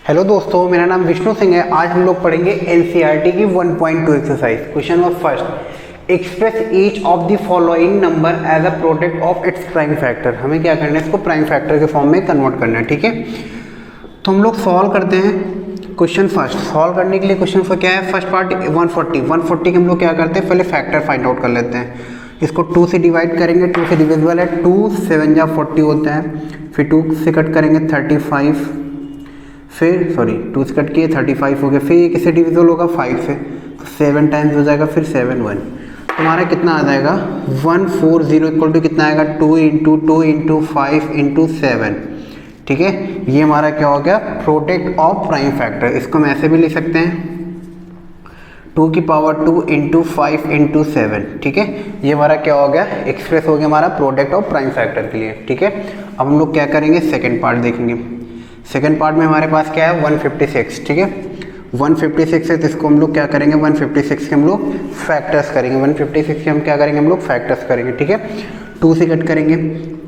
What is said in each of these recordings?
Hello दोस्तों, मेरा नाम विष्णु सिंह है। आज हम लोग पढ़ेंगे एनसीईआरटी की 1.2 exercise. Question number first, express each of the following number as a product of its prime factor. हमें क्या करना है, इसको प्राइम फैक्टर के फॉर्म में कन्वर्ट करना है। ठीक है, तो हम लोग सॉल्व करते हैं क्वेश्चन फर्स्ट। सॉल्व करने के लिए क्वेश्चन फर्स्ट क्या है, फर्स्ट पार्ट 140 के हम लोग क्या करते हैं, पहले फैक्टर फाइंड आउट कर लेते हैं। इसको 2 से डिवाइड करेंगे, 2 से डिविजिबल है, 2 7 जा 40 होता है। फिर 2 से कट करेंगे 35, फिर 2 से कट किए 35 हो गया। फिर ये किससे डिविजिबल होगा, 5 से, तो 7 टाइम्स हो जाएगा, फिर 7 1। तुम्हारा कितना आ जाएगा 140 इक्वल टू कितना आएगा 2 इंटू 2 इंटू 5 इंटू 7। ठीक है, ये हमारा क्या हो गया, प्रोडक्ट ऑफ प्राइम फैक्टर। इसको हम ऐसे भी लिख सकते हैं 2 की पावर 2 इंटू 5 इंटू 7। ठीक है, ये हमारा क्या हो गया, एक्सप्रेस हो गया हमारा प्रोडक्ट ऑफ प्राइम फैक्टर के लिए। ठीक है, अब हम लोग क्या करेंगे, सेकेंड पार्ट देखेंगे। सेकेंड पार्ट में हमारे पास क्या है 156। ठीक है, 156 है, तो इसको हम लोग क्या करेंगे, 156 के हम लोग फैक्टर्स करेंगे। 156 के हम क्या करेंगे, हम लोग फैक्टर्स करेंगे। ठीक है, 2 से कट करेंगे,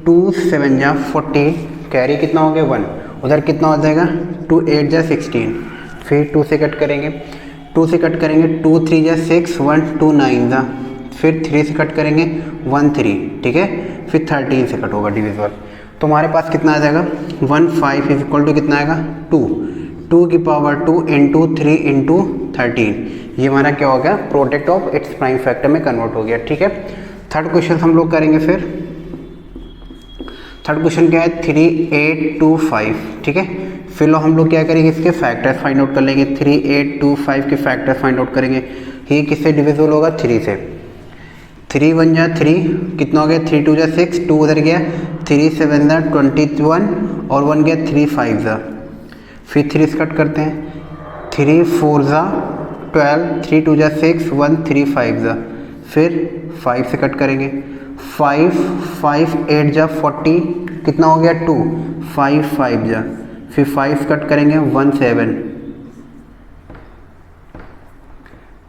2 7 जा 40, कैरी कितना हो गया 1, उधर कितना हो जाएगा 2 8 जा 16। फिर 2 से कट करेंगे, 2 से कट करेंगे 2 3 जा 6, 1 2 9 जा, फिर 3 से कट करेंगे 1 3। ठीक है, फिर 13 से कट होगा डिविजिबल, तो हमारे पास कितना आ जाएगा 1 5 इज इक्वल टू कितना आएगा 2 की पावर 2 इंटू 3 इंटू 13। ये हमारा क्या हो गया, product of its prime factor में कन्वर्ट हो गया। ठीक है, थर्ड क्वेश्चन हम लोग करेंगे। फिर थर्ड क्वेश्चन क्या है 3 8 2 5। ठीक है, फिर हम लोग क्या करेंगे, इसके फैक्टर्स फाइंड आउट कर लेंगे। 3 8 2 5 के फैक्टर्स फाइंड आउट करेंगे। ये किससे डिविजिबल होगा, 3 से। 3 1 जा 3, कितना हो गया 3 2 जा 6, 2 उधर गया, 3 7 जा 21 और 1 गया 3 5 जा। फिर 3 से कट करते हैं, 3 4 जा 12, 3 2 जा 6, 1 3 5 जा। फिर 5 से कट करेंगे, 5 5 8 जा 40, कितना हो गया 2 5 5 जा। फिर 5 कट करेंगे 1 7।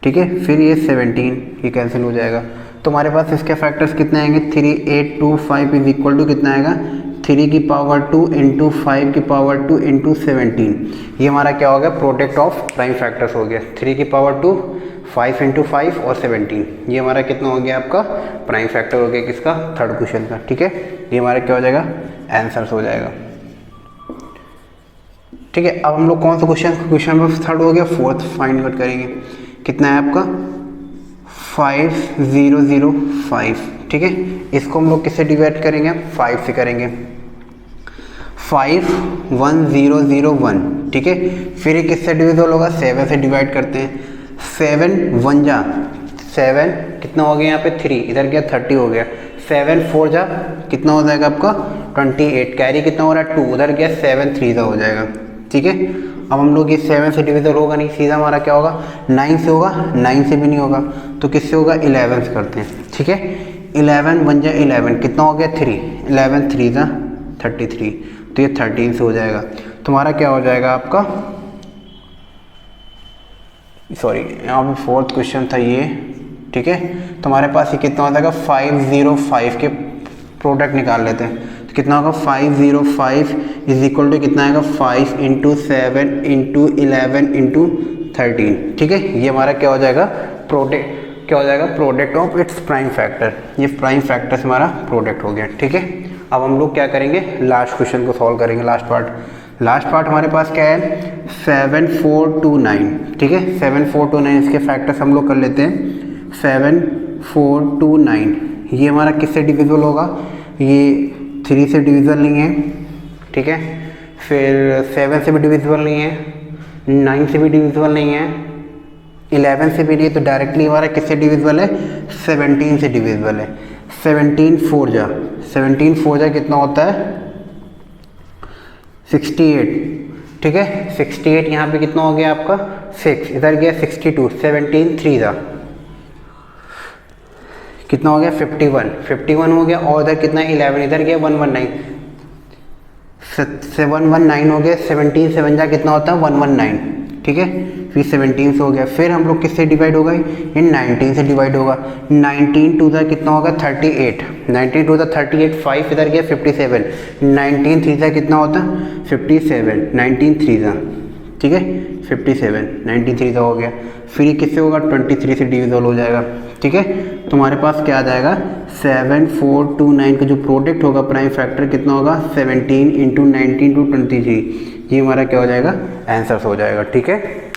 ठीक है, फिर ये 17, ये कैंसिल हो जाएगा। तो हमारे पास इसके फैक्टर्स कितने आएंगे, 3 8 2 5 इज इक्वल टू कितना आएगा 3 की पावर 2 इंटू 5 की पावर 2 इंटू 17। ये हमारा क्या हो गया, प्रोडक्ट ऑफ प्राइम फैक्टर्स हो गया। 3 की पावर 2 5 इंटू 5 और 17, ये हमारा कितना हो गया, आपका प्राइम फैक्टर हो गया किसका, थर्ड क्वेश्चन का। ठीक है, ये हमारा क्या हो जाएगा, आंसर्स हो जाएगा। ठीक है, अब हम लोग कौन सा क्वेश्चन नंबर थर्ड हो गया, फोर्थ फाइंड आउट करेंगे। कितना है आपका 5005। ठीक है, इसको हम लोग किससे डिवाइड करेंगे, 5 से करेंगे, 51001। ठीक है, फिर ये किससे डिविजिबल होगा, 7 से डिवाइड करते हैं। 7 1 जा 7, कितना हो गया यहाँ पे 3, इधर गया 30 हो गया। 7 4 जा कितना हो जाएगा आपका 28, कैरी कितना हो रहा है 2, उधर गया 7 3 जा हो जाएगा। ठीक है, अब हम लोग ये 7 से डिविजिबल होगा नहीं, सीधा हमारा क्या होगा 9 से होगा, 9 से भी नहीं होगा, तो किससे होगा 11 से करते हैं। ठीक है, 11 1 जा 11, कितना हो गया 3, 11 3 जा 33, तो ये 13 से हो जाएगा। तुम्हारा क्या हो जाएगा आपका, सॉरी यहाँ पे फोर्थ क्वेश्चन था ये। ठीक है, तुम्हारे पास ये कितना हो जाएगा 505 के प्रोडक्ट निकाल लेते हैं, तो कितना होगा 505 इज इक्वल टू कितना आएगा 5 इंटू 7 इंटू 11 इंटू 13। ठीक है, ये हमारा क्या हो जाएगा, product of its prime factor. ये प्राइम फैक्टर से हमारा प्रोडक्ट हो गया। ठीक है, अब हम लोग क्या करेंगे, लास्ट क्वेश्चन को सॉल्व करेंगे। लास्ट पार्ट हमारे पास क्या है 7429। ठीक है, 7429 इसके फैक्टर्स हम लोग कर लेते हैं। 7429 ये हमारा किससे डिविजिबल होगा, ये 3 से डिविजिबल नहीं है। ठीक है, फिर 7 से भी डिविजिबल नहीं है, 9 से भी डिविजिबल नहीं है, 11 से भी नहीं है, तो डायरेक्टली हमारा किससे डिविजिबल है 17 से डिविजिबल है। 17 4 जा कितना होता है 68। ठीक है, 68 यहाँ पे कितना हो गया आपका 6, इधर गया 62, 17 3 जा कितना हो गया 51 हो गया, और इधर कितना 11, इधर गया 119, 719 हो गया, 17 7 जा कितना होता है 119। ठीक है, फिर 17 से हो गया। फिर हम लोग किससे डिवाइड होगा, ये 19 से डिवाइड होगा। 19 टू द कितना होगा 38, 19 टू द 38, 5 इधर गया 57, 19 3 सा कितना होता 57, 19 3 सा ठीक है 57, 93 का हो गया। फिर ये किससे होगा 23 से डिविजल हो जाएगा, ठीक है। तुम्हारे पास क्या आ जाएगा 7429 का जो प्रोडक्ट होगा प्राइम फैक्टर कितना होगा 17 इंटू 19 टू 23, ये हमारा क्या हो जाएगा आंसर हो जाएगा, ठीक है।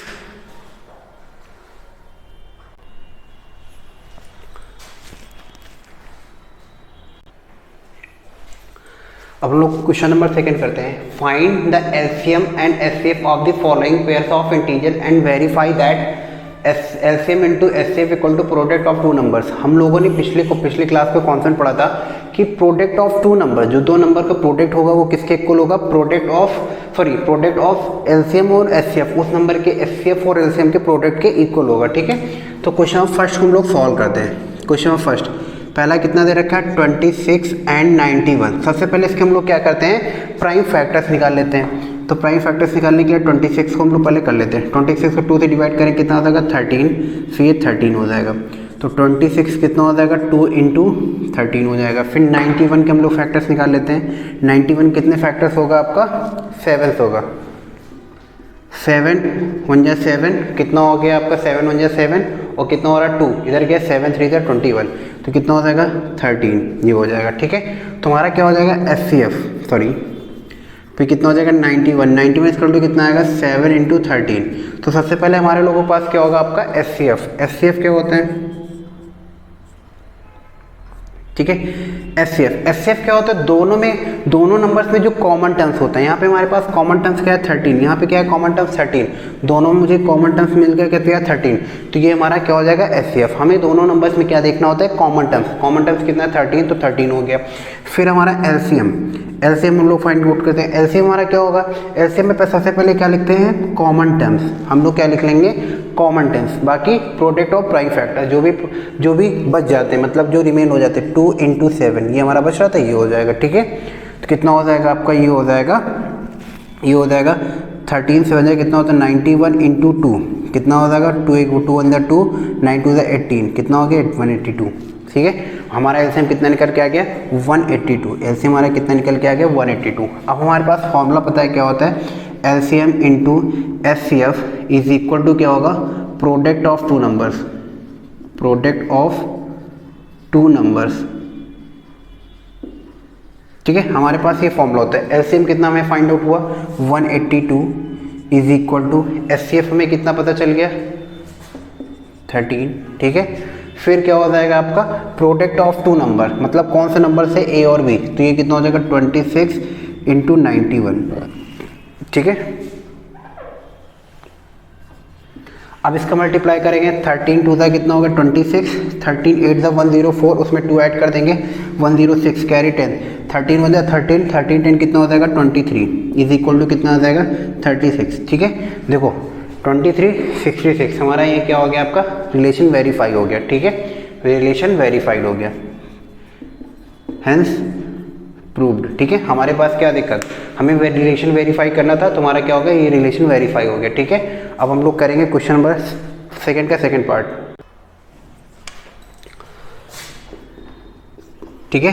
अब हम लोग क्वेश्चन नंबर सेकंड करते हैं। Find the LCM and HCF of the following pairs of integer and verify that LCM into HCF equal to product of two numbers. हम लोगों ने पिछली क्लास पे कॉन्सेप्ट पढ़ा था कि प्रोडक्ट ऑफ टू नंबर, जो दो नंबर का प्रोडक्ट होगा वो किसके इक्वल होगा, प्रोडक्ट ऑफ एलसीएम और एचसीएफ, उस नंबर के एचसीएफ और एलसीएम के प्रोडक्ट के इक्वल होगा, ठीक है। तो क्वेश्चन फर्स्ट हम लोग सॉल्व करते हैं। क्वेश्चन फर्स्ट पहला कितना दे रखा है 26 एंड 91। सबसे पहले इसके हम लोग क्या करते हैं प्राइम फैक्टर्स निकाल लेते हैं। तो प्राइम फैक्टर्स निकालने के लिए 26 को हम लोग पहले कर लेते हैं। 26 को 2 से डिवाइड करें कितना हो जाएगा 13, फिर ये 13 हो जाएगा। तो 26 कितना हो जाएगा 2 इंटू 13 हो जाएगा। फिर 91 के हम लोग फैक्टर्स निकाल लेते हैं। 91 कितने फैक्टर्स होगा आपका 7 होगा। 7 1 जा 7 कितना हो गया आपका 7 1 जा 7 और कितना हो रहा है 2, इधर गया 7 3 जा 21, तो कितना हो जाएगा 13, ये हो जाएगा, ठीक है। तुम्हारा क्या हो जाएगा एचसीएफ, सॉरी फिर कितना हो जाएगा 91 इसका कितना आएगा 7 इंटू 13। तो सबसे पहले हमारे लोगों के पास क्या होगा आपका एचसीएफ क्या होते हैं, ठीक है। एचसीएफ क्या होता है दोनों नंबर्स में जो कॉमन टर्म्स होता है। यहाँ पे हमारे पास कॉमन टर्म्स क्या है 13, यहाँ पे क्या है कॉमन टर्म्स 13, दोनों में मुझे कॉमन टर्म्स मिल गया कितना 13, तो ये हमारा क्या हो जाएगा एचसीएफ। हमें दोनों नंबर्स में क्या देखना होता है कॉमन टर्म्स कितना है 13, तो 13 हो गया। फिर हमारा एलसीएम हम लोग फाइंड आउट करते हैं। एलसीएम हमारा क्या होगा, एलसीएम में सबसे पहले क्या लिखते हैं कॉमन टर्म्स, हम लोग क्या लिख लेंगे कॉमन टर्म्स, बाकी प्रोडक्ट ऑफ प्राइम फैक्टर जो भी बच जाते हैं, मतलब जो रिमेन हो जाते हैं 2 इंटू 7, ये हमारा बच रहा था, ये हो जाएगा, ठीक है। तो कितना हो जाएगा आपका ये हो जाएगा 13 से बजाय कितना होता है 91 इंटू 2, कितना हो जाएगा 2 1 जा 2 9 2 जा 18, कितना हो गया 182, ठीक है। हमारा एलसीएम कितना निकल के आ गया 182, एलसीएम हमारा कितना निकल के आ गया 182। अब हमारे पास फॉर्मूला पता है क्या होता है, LCM into HCF is equal to क्या होगा प्रोडक्ट ऑफ टू नंबर्स, ठीक है। हमारे पास ये फॉर्मूला होता है। एलसीएम कितना हमें फाइंड आउट हुआ 182 इज इक्वल टू एचसीएफ हमें कितना पता चल गया 13, ठीक है। फिर क्या हो जाएगा आपका प्रोडक्ट ऑफ टू नंबर, मतलब कौन से नंबर से ए और बी, तो ये कितना हो जाएगा 26 इंटू 91, ठीक है। अब इसका मल्टीप्लाई करेंगे 13 2 कितना होगा 26, 13 8 104, उसमें 2 ऐड कर देंगे 106 कैरी 10, 13 1 13 13 10 कितना हो जाएगा 23 इज इक्वल टू कितना आ जाएगा 36, ठीक है। देखो 23 66 हमारा ये क्या हो गया आपका रिलेशन वेरीफाई हो गया, ठीक है, रिलेशन वेरीफाइड हो गया, हेंस प्रूव्ड, ठीक है। हमारे पास क्या दिक्कत, हमें रिलेशन वेरीफाई करना था, तुम्हारा क्या हो गया ये रिलेशन वेरीफाई हो गया, ठीक है। अब हम लोग करेंगे क्वेश्चन नंबर सेकंड का सेकंड पार्ट, ठीक है।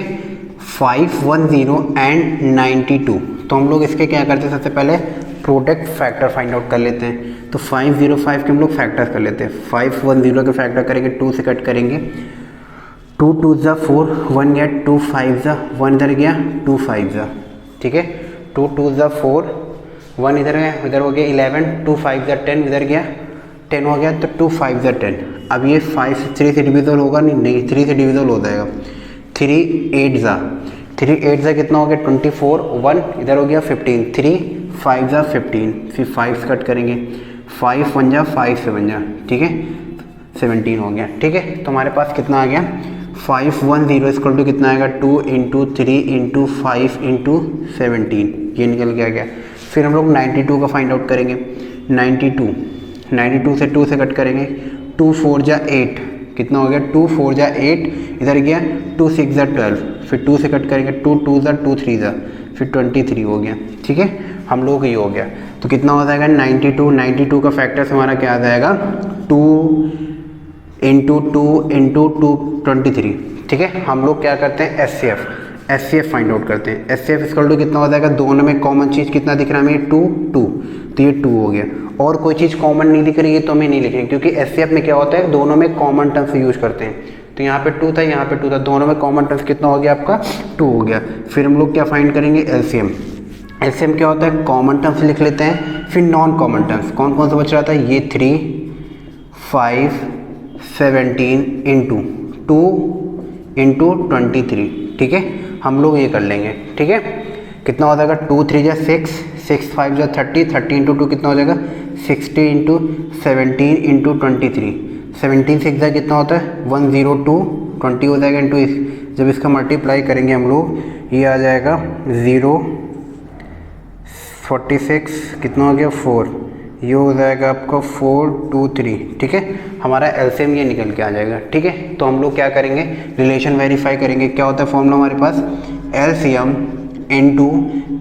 510 एंड 92, तो हम लोग इसके क्या करते हैं सबसे पहले प्रोडक्ट फैक्टर फाइंड आउट कर लेते हैं। तो 505 के हम लोग फैक्टर्स कर लेते हैं। 510 के फैक्टर करेंगे 2 से कट करेंगे, 2 2 जा 4 1 गया 2 5 जा 1 इधर गया 2 5 जा, ठीक है। 2 2 जा 4 1 इधर है, इधर हो गया 11 2 5 जा 10 इधर गया 10 हो गया, तो 2 5 जा 10। अब ये 5 3 से डिविजल होगा नहीं 3 से डिविजल हो जाएगा। 3 8 जा कितना हो गया 24 1 इधर हो गया 15 3 5 जा 15, फिर 5 से कट करेंगे 5 1 जा 5 7 जा, ठीक है 17 हो गया, ठीक है। तो हमारे पास कितना आ गया 510 इक्वल टू कितना आएगा 2 इंटू 3 इंटू 5 इंटू 17, ये निकल के आ गया। फिर हम लोग 92 का फाइंड आउट करेंगे। 92 से 2 से कट करेंगे 2 4 जा 8 कितना हो गया 2 4 जा 8 इधर गया 2 6 जा 12, फिर 2 से कट करेंगे 2 2 जा 2 3 जा, फिर 23 हो गया, ठीक है। हम लोग ये हो गया, तो कितना हो जाएगा 92 का फैक्टर्स हमारा क्या आ जाएगा 2 इंटू 2 इंटू 2 23, ठीक है। हम लोग क्या करते हैं S C F find out करते हैं। S C F equal to कितना हो जाएगा, दोनों में कॉमन चीज़ कितना दिख रहा है हमें, 2 2, तो ये 2 हो गया। और कोई चीज़ कॉमन नहीं दिख रही है तो हमें नहीं लिखेंगे, क्योंकि एस सी एफ में क्या होता है, दोनों में कॉमन टर्म्स यूज करते हैं। तो यहाँ पे 2 था, यहाँ पे 2 था, दोनों में कॉमन टर्म्स कितना हो गया आपका, 2 हो गया। फिर हम लोग क्या फाइंड करेंगे, एलसीएम। एलसीएम क्या होता है, कॉमन टर्म्स लिख लेते हैं, फिर नॉन कॉमन टर्म्स कौन कौन सा बच रहा था, ये 3 5 17 इंटू 2 इंटू 23, ठीक है, हम लोग ये कर लेंगे, ठीक है। कितना हो जाएगा, 2 3 जा 6, 6 5 जा 30, 30 इंटू 2 कितना हो जाएगा, 60 इंटू 17 इंटू 23, 17 6 जा कितना होता है, 102, 20 हो जाएगा इंटू जब इसका मल्टीप्लाई करेंगे हम लोग, ये आ जाएगा 0 46 कितना हो गया 4, ये हो जाएगा आपका 4 2 3, ठीक है। हमारा एलसीएम ये निकल के आ जाएगा, ठीक है। तो हम लोग क्या करेंगे, रिलेशन वेरीफाई करेंगे। क्या होता है फॉर्मूला हमारे पास, LCM into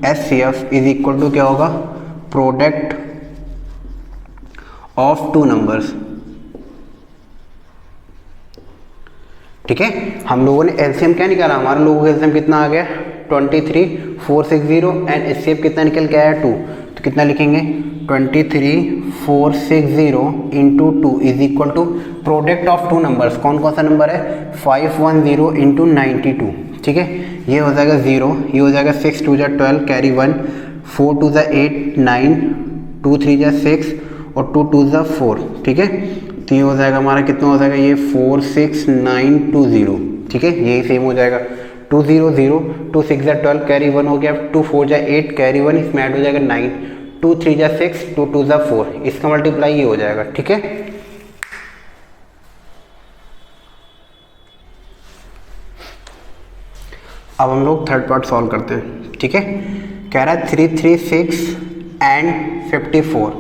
HCF is equal to क्या होगा, प्रोडक्ट ऑफ टू नंबर्स, ठीक है। हम लोगों ने एलसीएम क्या निकाला, हमारे लोगों का एलसीएम कितना आ गया 23 460 एंड एचसीएफ कितना निकल के आया 2, तो कितना लिखेंगे 23 460 into 2 is equal to product of two numbers, कौन कौन सा नंबर है 510 इंटू 92, ठीक है। ये हो जाएगा 0, ये हो जाएगा 6 2 जा 12 कैरी 1, 4 2 जा 8 9, 2 3 जा 6 और 2 2 जा 4, ठीक है। तो ये हो जाएगा हमारा कितना हो जाएगा, ये 46920, ठीक है, यही सेम हो जाएगा 200, 2 6 जा 12 कैरी 1 हो गया, 2 4 जा 8 कैरी 1, इसमें ऐड हो जाएगा 9, 2 3 जा 6, 2 2 जा 4, इसका मल्टीप्लाई ये हो जाएगा, ठीक है। अब हम लोग थर्ड पार्ट सॉल्व करते हैं, ठीक है। कह रहा है 336 एंड 54,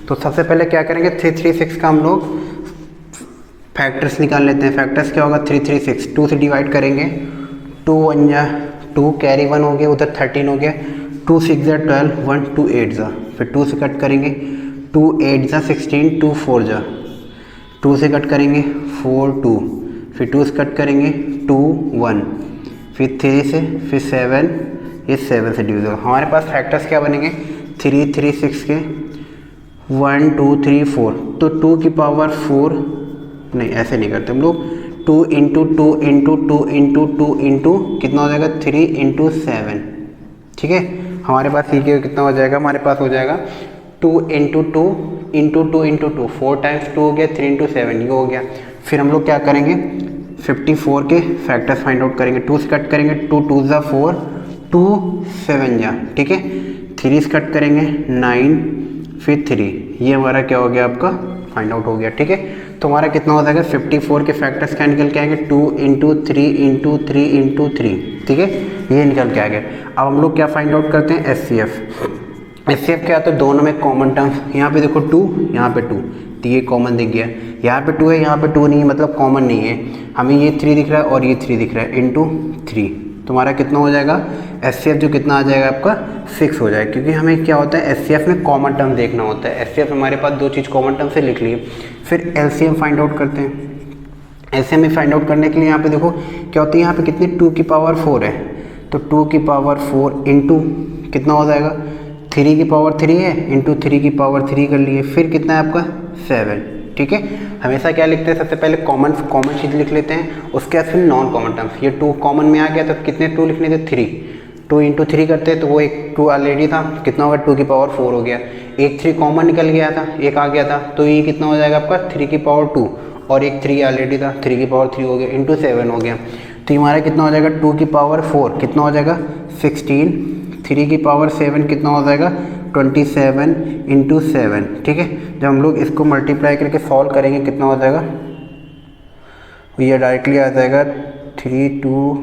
तो सबसे पहले क्या करेंगे, 336 का हम लोग फैक्टर्स निकाल लेते हैं। फैक्टर्स क्या होगा, 336 2 से डिवाइड करेंगे, 2 1 जा 2 कैरी 1 हो गया, उधर 13 हो गया, 2 6 जा 12 1 2 8 जा, फिर 2 से कट करेंगे, 2 8 जा 16, 2 4 जा, 2 से कट करेंगे 4 2, फिर 2 से कट करेंगे 2 1, फिर 3 से, फिर 7, ये 7 से डिविजिबल। हमारे पास फैक्टर्स क्या बनेंगे, 3 3 6 के 1 2 3 4, तो 2 की पावर 4 नहीं, ऐसे नहीं करते हम लोग, 2 इंटू 2 इंटू 2 इंटू 2 इंटू कितना हो जाएगा 3 इंटू 7, ठीक है। हमारे पास ये कितना हो जाएगा, हमारे पास हो जाएगा 2 इंटू 2 इंटू 2 इंटू 2, 4 टाइम्स 2 हो गया, 3 इंटू 7 ये हो गया। फिर हम लोग क्या करेंगे, 54 के फैक्टर्स फाइंड आउट करेंगे, 2 से कट करेंगे, 2 2 जा 4, 2 7 जा, ठीक है, 3 से कट करेंगे 9, फिर 3, ये हमारा क्या हो गया आपका फाइंड आउट हो गया, ठीक है। तो हमारा कितना हो जाएगा, 54 के फैक्टर्स क्या निकल के आएंगे, 2 इंटू 3 इंटू 3 इंटू 3, ठीक है, ये निकल के आ गया। अब हम लोग क्या फाइंड आउट करते हैं, एचसीएफ। एचसीएफ क्या होता है, दोनों में कॉमन टर्म्स, यहाँ पे देखो 2, यहाँ पे 2, तो ये कॉमन दिख गया, यहाँ पे 2 है, यहाँ पे 2 नहीं है, मतलब कॉमन नहीं है, हमें ये 3 दिख रहा है और ये 3 दिख रहा है, इंटू 3, तुम्हारा कितना हो जाएगा, एचसीएफ जो कितना आ जाएगा आपका 6 हो जाएगा, क्योंकि हमें क्या होता है एचसीएफ में कॉमन टर्म देखना होता है। एचसीएफ हमारे पास दो चीज़ कॉमन टर्म से लिख लिए, फिर एलसीएम फाइंड आउट करते हैं। एलसीएम में फाइंड आउट करने के लिए यहाँ पे देखो क्या होती है, यहाँ पे कितनी 2 की पावर 4 है, तो 2 की पावर 4 इंटू कितना हो जाएगा, 3 की पावर 3 है, इंटू 3 की पावर 3 कर लिए, फिर कितना है आपका 7, ठीक है। हमेशा क्या लिखते हैं, सबसे पहले कॉमन चीज़ लिख लेते हैं, उसके बाद फिर नॉन कॉमन टर्म्स। ये 2 कॉमन में आ गया तो कितने 2 लिखने थे, 3, 2 इंटू 3 करते हैं तो वो एक 2 ऑलरेडी था, कितना होगा 2 की पावर 4 हो गया, एक 3 कॉमन निकल गया था, एक आ गया था, तो ये कितना हो जाएगा आपका 3 की पावर 2, और एक 3 ऑलरेडी था, 3 की पावर 3 हो गया, इंटू 7 हो गया, तो हमारा कितना हो जाएगा 2 की पावर 4 कितना हो जाएगा 16, 3 की पावर 7 कितना हो जाएगा 27 इंटू 7, ठीक है। जब हम लोग इसको मल्टीप्लाई करके सॉल्व करेंगे कितना हो जाएगा, ये डायरेक्टली आ जाएगा 3 2,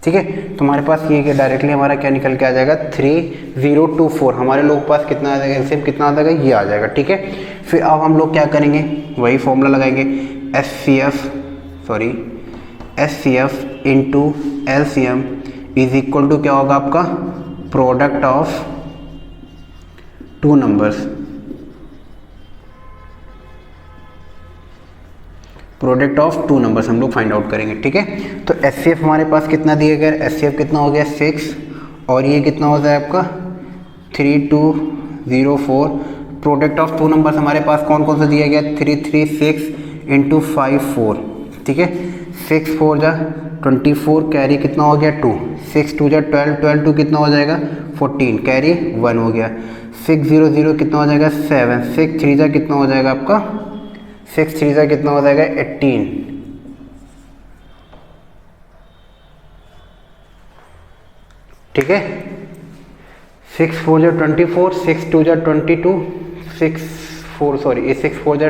ठीक है। तो हमारे पास ये डायरेक्टली हमारा क्या निकल के आ जाएगा 3024, हमारे लोग के पास कितना आ जाएगा, एलसीएम कितना आ जाएगा, ये आ जाएगा, ठीक है। फिर अब हम लोग क्या करेंगे, वही फॉर्मूला लगाएंगे, HCF into LCM is equal to क्या होगा आपका product of two numbers, product of two numbers हम लोग फाइंड आउट करेंगे, ठीक है। तो HCF हमारे पास कितना दिया गया, HCF कितना हो गया 6, और ये कितना होता है आपका 3204। प्रोडक्ट ऑफ टू नंबर्स हमारे पास कौन कौन सा दिया गया, 336 इंटू 5 4, ठीक है। 6 4 जा 24, कैरी कितना हो गया 2, 6 2 जा 12, 12 2 कितना हो जाएगा 14, कैरी 1 हो गया। 6 0 0 कितना हो जाएगा 7, 6 3 जा कितना हो जाएगा आपका 6 3 जा कितना हो जाएगा 18, ठीक है। 6 4 जा 24, 6 2 जा 22, 6 4 सॉरी 6 4 जा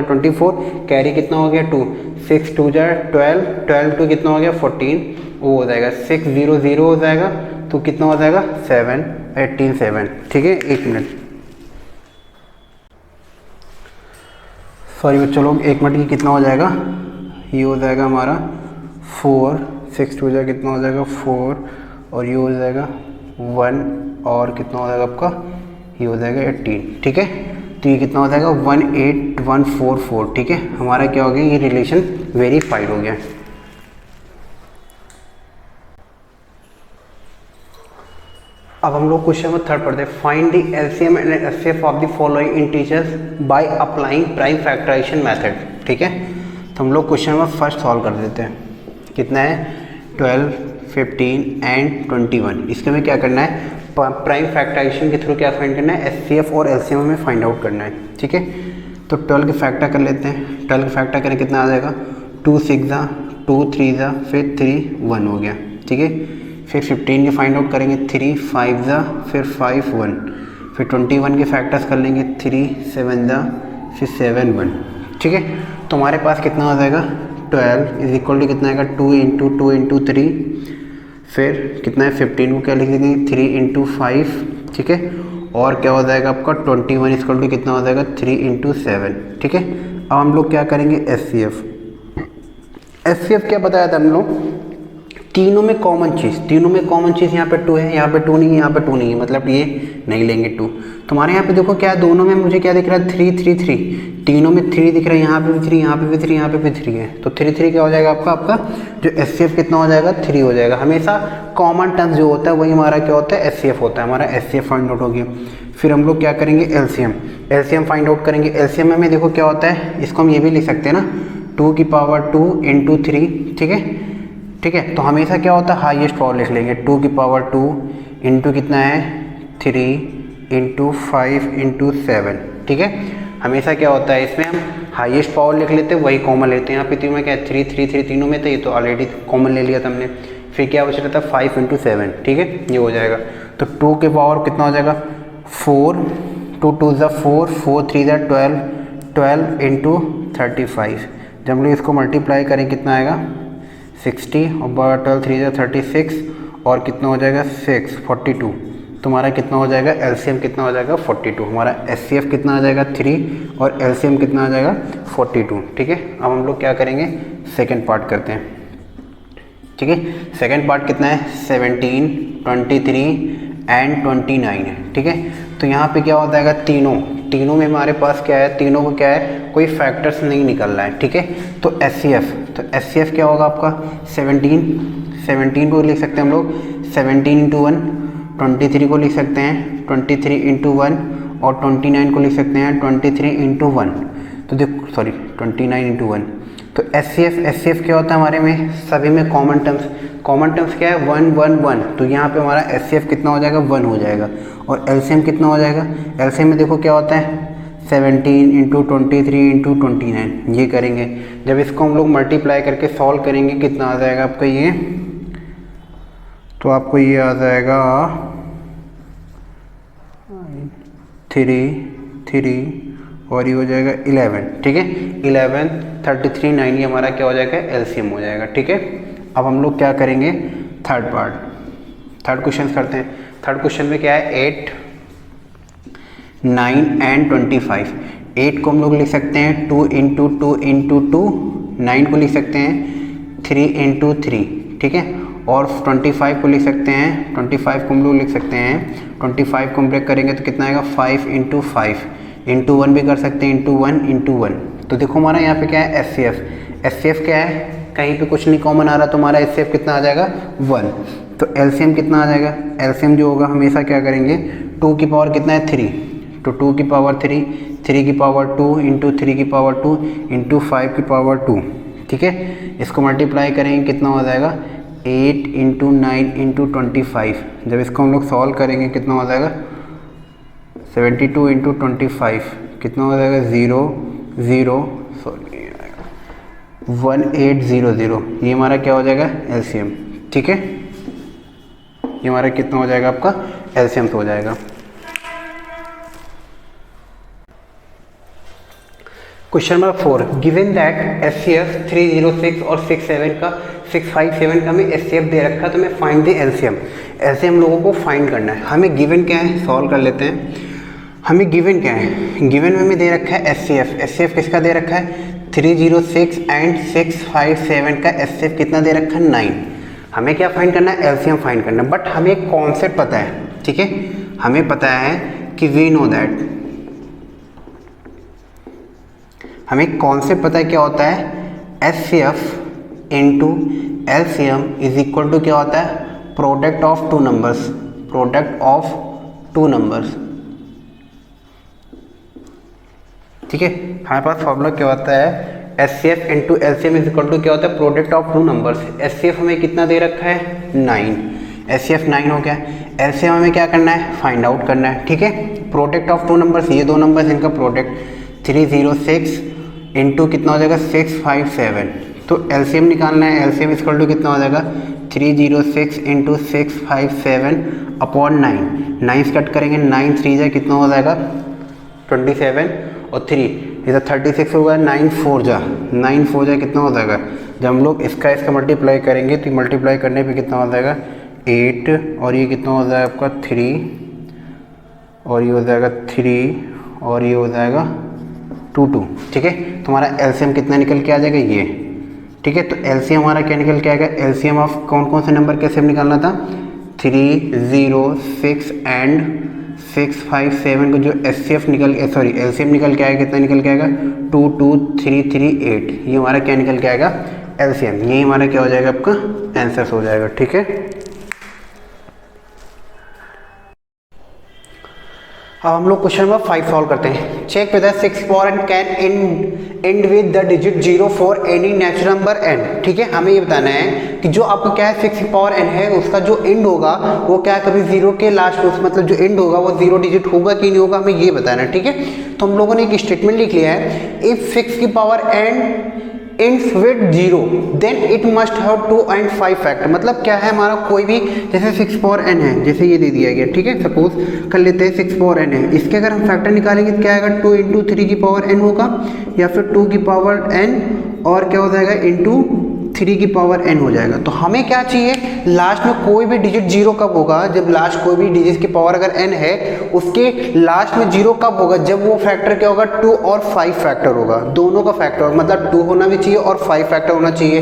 24, कैरी कितना हो गया 2, 6 2 जा 12, 12 2 कितना हो गया 14, वो हो जाएगा 6 0 0 हो जाएगा, तो कितना हो जाएगा 7 18 7, ठीक है। 1 मिनट सॉरी बच्चों लोग, 1 मिनट की कितना हो जाएगा, ये हो जाएगा हमारा 4, 6 2 जा कितना हो जाएगा 4, और ये हो जाएगा 1, और कितना हो जाएगा आपका, ये हो जाएगा 18, ठीक है। तो ये कितना हो जाएगा 18144, ठीक है। हमारा क्या हो गया, ये रिलेशन वेरीफाइड हो गया। अब हम लोग क्वेश्चन नंबर 3 पढ़ते हैं। Find the LCM and HCF of the following integers by applying prime factorisation method, ठीक है। तो हम लोग क्वेश्चन नंबर 1 सॉल्व कर देते हैं। कितना है 12 15 एंड 21। इसके में क्या करना है, प्राइम फैक्टराइजेशन के थ्रू क्या फाइंड करना है, एचसीएफ और एलसीएम में फाइंड आउट करना है, ठीक है। तो 12 के फैक्टर कर लेते हैं। 12 के फैक्टर करें कितना आ जाएगा, 2 6 जा 2 3 जा फिर 3 1 हो गया, ठीक है। फिर 15 के फाइंड आउट करेंगे, 3 5 जा फिर 5 1, फिर 21 के फैक्टर्स कर लेंगे, 3 7 जा फिर 7 1, ठीक है। तो हमारे पास कितना आ जाएगा 12 इज इक्वल टू कितना आएगा 2 इंटू 2 इंटू 3, फिर कितना है 15 को क्या लिख देंगे 3 इंटू 5, ठीक है। और क्या हो जाएगा आपका 21 इक्वल टू कितना हो जाएगा 3 इंटू 7, ठीक है। अब हम लोग क्या करेंगे एचसीएफ। एचसीएफ क्या बताया था हम लोग, तीनों में कॉमन चीज़ यहाँ पे 2 है, यहाँ पे 2 नहीं है, यहाँ पे 2 नहीं है, मतलब ये नहीं लेंगे 2। तुम्हारे यहाँ पे देखो क्या है, दोनों में मुझे क्या दिख रहा है 3 3 3, तीनों में 3 दिख रहा है, यहाँ पे भी 3, यहाँ पे भी 3, यहाँ पे भी 3 है। तो 3 3 क्या हो जाएगा आपका जो एचसीएफ कितना हो जाएगा 3 हो जाएगा। हमेशा कॉमन टर्म्स जो होता है वही हमारा क्या होता है एचसीएफ होता है, हमारा एचसीएफ फाइंड आउट हो गया। फिर हम लोग क्या करेंगे एलसीएम फाइंड आउट करेंगे। एलसीएम में देखो क्या होता है, इसको हम ये भी लिख सकते हैं ना 2 की पावर 2 इंटू 3, ठीक है, ठीक है। तो हमेशा क्या होता है हाईएस्ट पावर लिख लेंगे, 2 की पावर 2 इंटू कितना है 3 इंटू 5 इंटू 7, ठीक है। हमेशा क्या होता है इसमें हम हाईएस्ट पावर लिख लेते हैं, वही कॉमन लेते हैं। यहाँ पे तीनों में क्या है 3 3 3 तीनों में, तो ये तो ऑलरेडी कॉमन ले लिया था हमने। फिर क्या बच रहा था 5 इंटू 7, ठीक है, ये हो जाएगा। तो 2 के पावर कितना हो जाएगा 4, 2 2 ज़ा 4, 4 3 ज़ा 12, 12 इंटू 35। जब हम लोग इसको मल्टीप्लाई करें कितना आएगा 60, और 12 3 ज़ा 36, और कितना हो जाएगा 6 42। तुम्हारा कितना हो जाएगा एलसीएम कितना हो जाएगा 42। हमारा एचसीएफ कितना आ जाएगा 3 और एलसीएम कितना आ जाएगा 42, ठीक है। अब हम लोग क्या करेंगे सेकंड पार्ट करते हैं, ठीक है। सेकंड पार्ट कितना है 17 23 एंड 29 है, ठीक है। तो यहाँ पे क्या हो जाएगा तीनों में हमारे पास क्या है, तीनों को क्या है कोई फैक्टर्स नहीं निकल रहा है, ठीक है। तो एचसीएफ क्या होगा आपका 17 को लिख सकते हैं हम लोग 17 इंटू 1, 23 को लिख सकते हैं 23 इंटू 1, और 29 को लिख सकते हैं 23 इंटू 1। तो देखो सॉरी 29 इंटू 1। तो एचसीएफ क्या होता है हमारे में सभी में कॉमन टर्म्स क्या है 1 1 1। तो यहाँ पे हमारा एचसीएफ कितना हो जाएगा 1 हो जाएगा। और एलसीएम कितना हो जाएगा, एलसीएम में देखो क्या होता है 17 इंटू 23 इंटू 29, ये करेंगे। जब इसको हम लोग मल्टीप्लाई करके सॉल्व करेंगे कितना आ जाएगा आपका ये, तो आपको ये आ जाएगा 3 और ये हो जाएगा 11, ठीक है। 11 33 9 ये हमारा क्या हो जाएगा एलसीएम हो जाएगा, ठीक है। अब हम लोग क्या करेंगे थर्ड क्वेश्चन करते हैं। थर्ड क्वेश्चन में क्या है 8 9 एंड 25। 8 को हम लोग लिख सकते हैं 2 इंटू 2 इंटू 2, 9 को लिख सकते हैं 3 इंटू 3, ठीक है। और 25 को लिख सकते हैं 25 को हम लोग लिख सकते हैं 25 को हम ब्रेक करेंगे तो कितना आएगा 5 इंटू 5 इंटू 1 भी कर सकते हैं इंटू 1 इंटू 1, तो देखो हमारा यहाँ पे क्या है एच सी एफ क्या है, कहीं पे कुछ नहीं कॉमन आ रहा तो हमारा एच सी एफ कितना आ जाएगा 1। तो एलसीएम कितना आ जाएगा, एलसीएम जो होगा हमेशा क्या करेंगे 2 की पावर कितना है 3, तो 2 की पावर 3, 3 की पावर 2 इंटू 3 की पावर 2 इंटू 5 की पावर 2, ठीक है। इसको मल्टीप्लाई करेंगे कितना हो जाएगा 8 इंटू 9 इंटू 25। जब इसको हम लोग सॉल्व करेंगे कितना हो जाएगा 72 इंटू 25 कितना हो जाएगा 1800, ये हमारा क्या हो जाएगा एलसीएम, ठीक है। ये हमारा कितना हो जाएगा आपका एलसीएम हो जाएगा। Question number 4, given that HCF 306 और 657 का 657 का हमें एचसीएफ दे रखा है, तो हमें फाइंड द एलसीएम। ऐसे हम लोगों को फाइंड करना है। हमें गिवन क्या है सॉल्व कर लेते हैं। हमें गिवन क्या है, गिवन में हमें दे रखा है एचसीएफ। एचसीएफ किसका दे रखा है 306 एंड 657 का एचसीएफ कितना दे रखा है 9। हमें क्या फाइंड करना है एलसीएम फाइंड करना है। बट हमें एक कॉन्सेप्ट पता है, ठीक है। हमें पता है कि वी नो दैट, हमें कॉन्सेप्ट पता है क्या होता है HCF into LCM is equal to क्या होता है product of two numbers, product of two numbers, ठीक है। हमारे पास फॉर्मूला क्या होता है HCF into LCM is equal to क्या होता है product of two numbers. HCF हमें कितना दे रखा है 9, एचसीएफ 9 हो गया। एलसीएम हमें क्या करना है फाइंड आउट करना है, ठीक है। प्रोडक्ट ऑफ टू नंबर्स, ये दो नंबर्स इनका प्रोडक्ट 306 इंटू कितना हो जाएगा 657, तो एलसीएम निकालना है। एलसीएम इक्वल टू कितना हो जाएगा 306 इंटू 657 अपॉन 9, 9 कट करेंगे 9 3 जा कितना हो जाएगा 27 और 3 इधर 36 होगा, 9 4 जा कितना हो जाएगा। जब हम लोग इसका मल्टीप्लाई करेंगे तो मल्टीप्लाई करने पे कितना हो जाएगा 8 और ये कितना हो जाएगा आपका 3 और ये हो जाएगा 3 और ये हो जाएगा 2, ठीक है। तुम्हारा एलसीएम कितना निकल के आ जाएगा ये, ठीक है। तो एलसीएम हमारा क्या निकल के आएगा, एलसीएम ऑफ कौन कौन से नंबर कैसे निकालना था 306 एंड 657 को जो एचसीएफ एलसीएम निकल के आएगा कितना निकल के आएगा 22338। ये हमारा क्या निकल के आएगा एलसीएम, यही हमारा क्या हो जाएगा आपका आंसर हो जाएगा, ठीक है। अब हम लोग क्वेश्चन नंबर 5 सॉल्व करते हैं। Check with 6 power n can end with the digit 0 for any natural number n, ठीक है। हमें ये बताना है कि जो आपको क्या है 6 पावर n है उसका जो एंड होगा वो क्या है कभी 0 के लास्ट उस मतलब जो एंड होगा वो 0 डिजिट होगा कि नहीं होगा, हमें ये बताना है, ठीक है। तो हम लोगों ने एक स्टेटमेंट लिख लिया है, इफ 6 की power n ends with 0 then it must have 2 and 5 factor. मतलब क्या है हमारा कोई भी जैसे 6 पावर n है, जैसे ये दे दिया गया, ठीक है। सपोज कर लेते हैं 6 पावर n है, इसके अगर हम फैक्टर निकालेंगे तो क्या आएगा 2 इंटू 3 की पावर n होगा या फिर 2 की पावर n और क्या हो जाएगा इंटू 3 की पावर n हो जाएगा। तो हमें क्या चाहिए लास्ट में कोई भी डिजिट 0 कब होगा, जब लास्ट कोई भी डिजिट की पावर अगर n है उसके लास्ट में 0 कब होगा, जब वो फैक्टर क्या होगा 2 और 5 फैक्टर होगा, दोनों का फैक्टर होगा, मतलब 2 होना भी चाहिए और 5 फैक्टर होना चाहिए।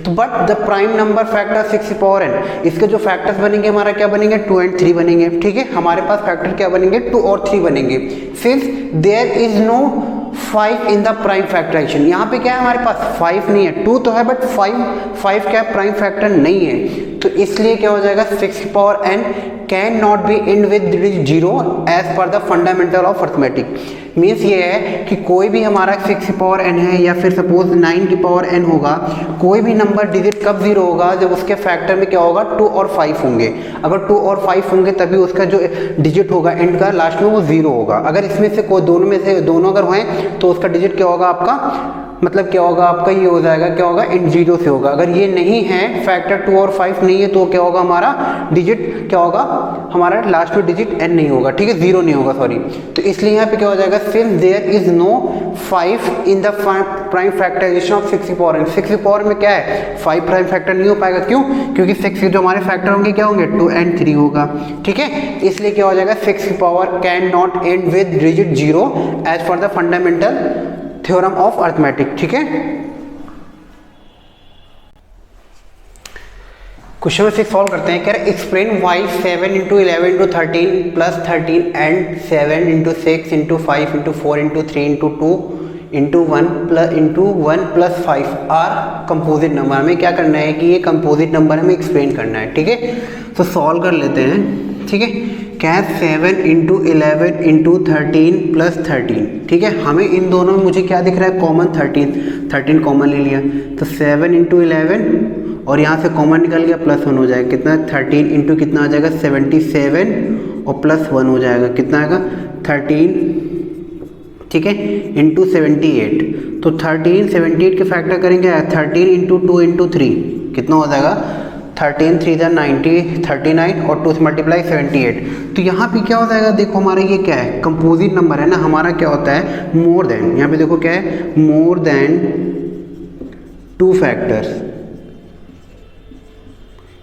तो but the prime number factor 6 power n, इसके जो फैक्टर्स बनेंगे हमारा क्या बनेंगे 2 एंड 3 बनेंगे, ठीक है। हमारे पास फैक्टर क्या बनेंगे 2 और 3 बनेंगे। Since there is no 5 in the prime factorisation, यहाँ पे क्या है हमारे पास 5 नहीं है, 2 तो है बट 5 क्या प्राइम फैक्टर नहीं है, तो इसलिए क्या हो जाएगा 6 power n can not be end with 0 as per the fundamental of arithmetic. Means ये है कि कोई भी हमारा 6 पावर n है या फिर सपोज 9 की पावर n होगा, कोई भी नंबर डिजिट कब 0 होगा जब उसके फैक्टर में क्या होगा 2 और 5 होंगे। अगर 2 और 5 होंगे तभी उसका जो डिजिट होगा एंड का लास्ट में वो 0 होगा। अगर इसमें से कोई दोनों में से दोनों अगर हैं तो उसका डिजिट क्या होगा आपका मतलब क्या होगा आपका ये हो जाएगा क्या होगा एंड 0 से होगा। अगर ये नहीं है फैक्टर 2 और 5 नहीं है तो क्या होगा हमारा डिजिट क्या होगा हमारा लास्ट में डिजिट n नहीं होगा, ठीक है 0 नहीं होगा सॉरी। तो इसलिए यहाँ पे क्या हो जाएगा since there is no 5 in the prime factorisation of 6 power n। 6 power में क्या है 5 प्राइम फैक्टर नहीं हो पाएगा, क्यों क्योंकि 6 के जो हमारे फैक्टर होंगे क्या होंगे 2 एंड 3 होगा, ठीक है। इसलिए क्या हो जाएगा 6 power can not end with digit 0 as per the fundamental theorem of arithmetic, ठीक है। क्वेश्चन नंबर 6 सॉल्व करते हैं। कह रहे explain why 7 into 11 into 13 plus 13 and 7 into 6 into 5 into 4 into 3 into 2 into one plus 5 are composite number. हमें क्या करना है कि ये कंपोजिट नंबर हमें एक्सप्लेन करना है, ठीक है। तो सॉल्व कर लेते हैं, ठीक है। क्या है 7 इंटू 11 इंटू 13 प्लस 13, ठीक है। हमें इन दोनों में मुझे क्या दिख रहा है, कॉमन 13 कॉमन ले लिया, तो 7 इंटू 11 और यहाँ से कॉमन निकल गया प्लस 1 हो जाएगा, कितना 13 इंटू कितना आ जाएगा 77 और प्लस 1 हो जाएगा, कितना आएगा 13, ठीक है, इंटू 78। तो 13 78 के फैक्टर करेंगे 13 इंटू 2 इंटू 3 कितना हो जाएगा 13 3 90 39 और 2 से मल्टीप्लाई 78। तो यहाँ पे क्या हो जाएगा, देखो हमारा ये क्या है, कंपोजिट नंबर है ना, हमारा क्या होता है मोर देन, यहाँ पे देखो क्या है मोर देन 2 फैक्टर्स,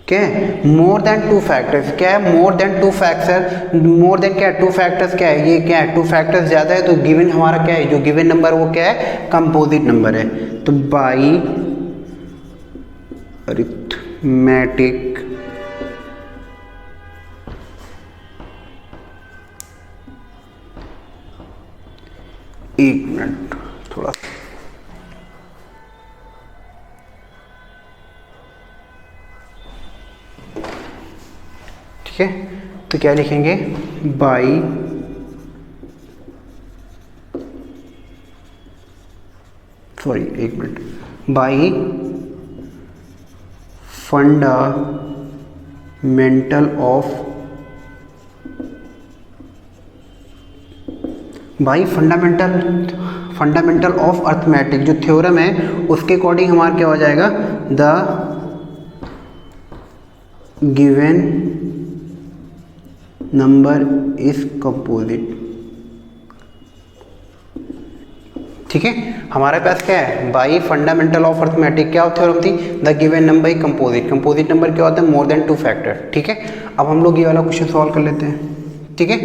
क्या है मोर देन 2 फैक्टर्स, क्या है more than 2 factor, more than क्या है 2 फैक्टर्स, क्या है ये क्या है 2 फैक्टर्स ज़्यादा है, तो गिवन हमारा क्या है, जो गिवन नंबर वो क्या है कंपोजिट नंबर है। तो बाई अरिथमेटिक एक मिनट थोड़ा, ठीक है। तो क्या लिखेंगे बाई एक minute, by fundamental of arithmetic, जो थ्योरम है उसके अकॉर्डिंग हमारा क्या हो जाएगा, the given number is composite, ठीक है। हमारे पास क्या है बाई फंडामेंटल ऑफ अर्थमेटिक, क्या थ्योरम थी, the given number is composite, composite number क्या होता है मोर देन 2 फैक्टर, ठीक है। अब हम लोग ये वाला क्वेश्चन सॉल्व कर लेते हैं, ठीक है।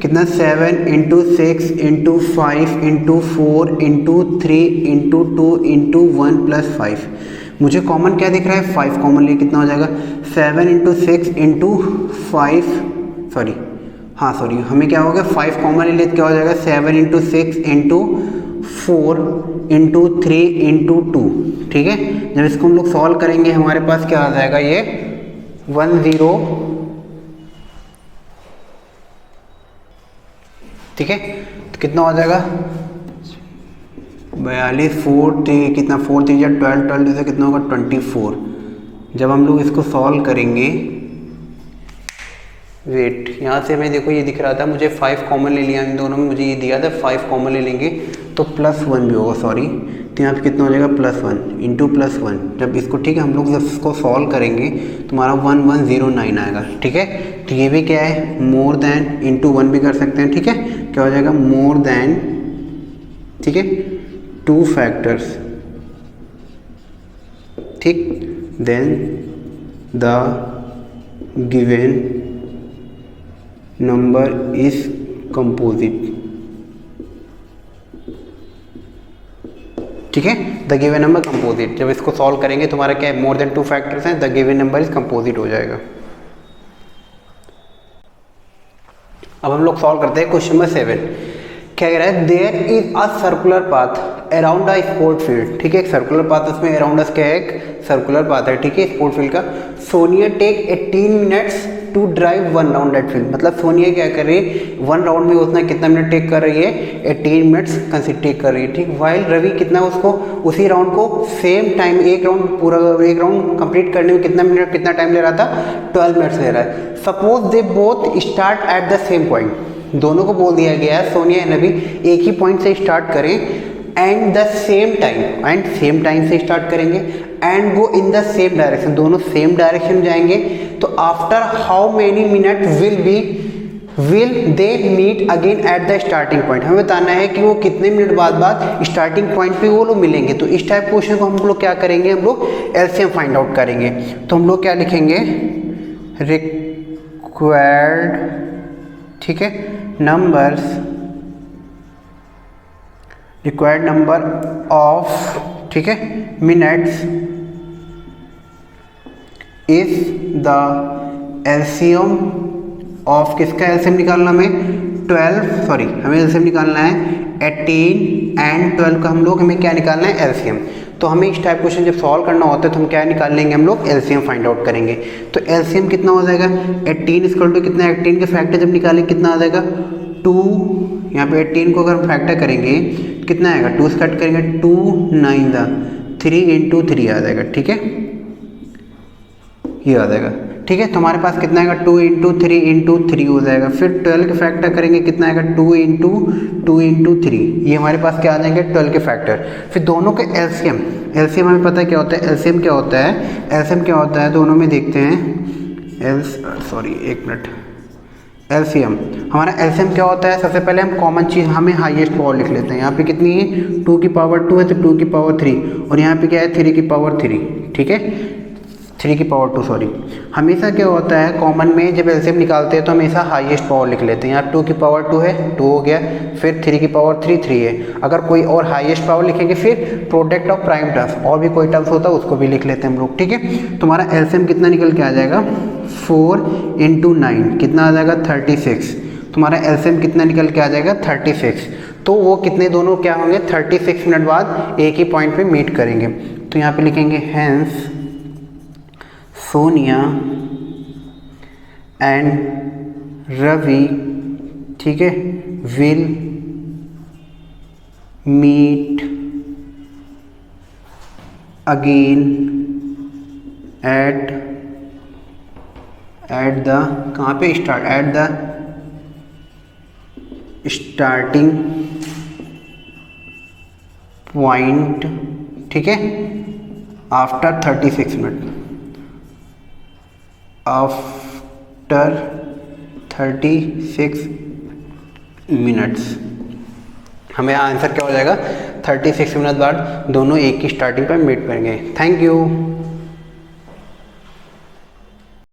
कितना 7 into 6 into 5 into 4 into 3 into 2 into 1 plus 5, मुझे कॉमन क्या दिख रहा है 5 कॉमन लिए कितना हो जाएगा 7 इंटू 6 इंटू 5 सॉरी हमें क्या होगा 5 कॉमन ले लिए क्या हो जाएगा 7 इंटू 6 इंटू 4 इंटू 3 इंटू 2, ठीक है। जब इसको हम लोग सॉल्व करेंगे हमारे पास क्या आ जाएगा, ये 10, ठीक है। तो कितना हो जाएगा 42 4 कितना 4 3 12 12 से कितना होगा 24। जब हम लोग इसको सॉल्व करेंगे, वेट यहाँ से हमें देखो ये दिख रहा था, मुझे 5 कॉमन ले लिया इन दोनों में, मुझे ये दिया था 5 कॉमन ले लेंगे तो प्लस 1 भी होगा, सॉरी। तो यहाँ पे कितना हो जाएगा प्लस 1 इंटू प्लस 1। जब इसको, ठीक है, हम लोग जब इसको सॉल्व करेंगे तो हमारा 1109 आएगा, ठीक है। तो ये भी क्या है मोर देन इंटू 1 भी कर सकते हैं, ठीक है। क्या हो जाएगा मोर देन, ठीक है 2 फैक्टर्स, ठीक, then the given number is composite, ठीक है। द गिवन नंबर कंपोजिट, जब इसको सॉल्व करेंगे तो हमारा क्या है मोर देन 2 फैक्टर्स हैं, the given number is composite हो जाएगा। अब हम लोग सॉल्व करते हैं क्वेश्चन नंबर 7। क्या कह रहा है there is a circular path around a sport field, ठीक है। एक सर्कुलर पाथ उसमें अराउंड अस क्या है एक सर्कुलर पाथ है, ठीक है, स्पोर्ट फील्ड का। Sonia take 18 minutes to drive 1 round that field, मतलब सोनिया क्या कर रही है 1 राउंड में उसने कितना मिनट टेक कर रही है 18 मिनट्स टेक कर रही है, ठीक। वाइल रवि कितना उसको उसी राउंड को सेम टाइम एक राउंड कंप्लीट करने में कितना टाइम ले रहा था 12 मिनट्स ले रहा है। Suppose they both start at the same point, दोनों को बोल दिया गया है सोनिया एंड रवि एक ही पॉइंट से स्टार्ट करें एंड द सेम टाइम से स्टार्ट करेंगे and go in the same direction, दोनों सेम डायरेक्शन जाएंगे। तो after how many minute will they meet again at the starting point, हमें बताना है कि वो कितने मिनट बाद स्टार्टिंग पॉइंट पे वो लोग मिलेंगे। तो इस टाइप क्वेश्चन को हम लोग क्या करेंगे, हम लोग एलसीएम फाइंड आउट करेंगे। तो हम लोग क्या लिखेंगे रिक्वायर्ड, ठीक है, रिक्वायर्ड नंबर ऑफ, ठीक है, minutes is the LCM of, किसका एलसीएम निकालना हमें 12, सॉरी हमें एलसीएम निकालना है 18 एंड 12 का हम लोग हमें क्या निकालना है, एलसीएम। तो हमें इस टाइप क्वेश्चन जब सॉल्व करना होता है तो हम क्या निकाल लेंगे, हम लोग एलसीएम फाइंड आउट करेंगे। तो एलसीएम कितना हो जाएगा, 18 इक्वल टू कितना, 18 के फैक्टर जब निकालें कितना आ जाएगा 2, यहाँ पे 18 को अगर हम फैक्टर करेंगे कितना आएगा, 2 से कट करेंगे 2 9 दा 3 इंटू 3 आ जाएगा, ठीक है, ये आ जाएगा, ठीक है। तो हमारे पास कितना आएगा 2 इंटू 3 इंटू 3 हो जाएगा। फिर 12 के फैक्टर करेंगे कितना आएगा 2 इंटू 3, ये हमारे पास क्या आ जाएंगे 12 के फैक्टर। फिर दोनों के एलसीएम, एलसीएम हमें पता है क्या होता है, एलसीएम क्या होता है, एलसीएम क्या होता है दोनों में देखते हैं, एक मिनट, एलसीएम हमारा एलसीएम क्या होता है, सबसे पहले हम कॉमन चीज़ हमें हाईएस्ट पावर लिख लेते हैं। यहाँ पे कितनी है 2 की पावर 2 है तो 2 की पावर 3, और यहाँ पे क्या है 3 की पावर 3, ठीक है, 3 की पावर 2 सॉरी। हमेशा क्या होता है कॉमन में जब एलसीएम निकालते हैं तो हमेशा हाईएस्ट पावर लिख लेते हैं। यहाँ 2 की पावर 2 है 2 हो गया, फिर 3 की पावर 3 है। अगर कोई और हाईएस्ट पावर लिखेंगे फिर प्रोडक्ट ऑफ प्राइम टर्म्स और भी कोई टर्म्स होता है उसको भी लिख लेते हैं हम लोग, ठीक है। तुम्हारा एलसीएम कितना निकल के आ जाएगा 4 इंटू 9 कितना आ जाएगा 36। तुम्हारा एलसीएम कितना निकल के आ जाएगा 36। तो वो कितने दोनों क्या होंगे 36 मिनट बाद एक ही पॉइंट पे मीट करेंगे। तो यहाँ पे लिखेंगे हेंस सोनिया एंड रवि, ठीक है, will meet again at the कहाँ पे start, at the starting point, ठीक है, आफ्टर 36 मिनट, आफ्टर 36 मिनट्स। हमें आंसर क्या हो जाएगा 36 मिनट बाद दोनों एक ही स्टार्टिंग पर मीट करेंगे। Thank you.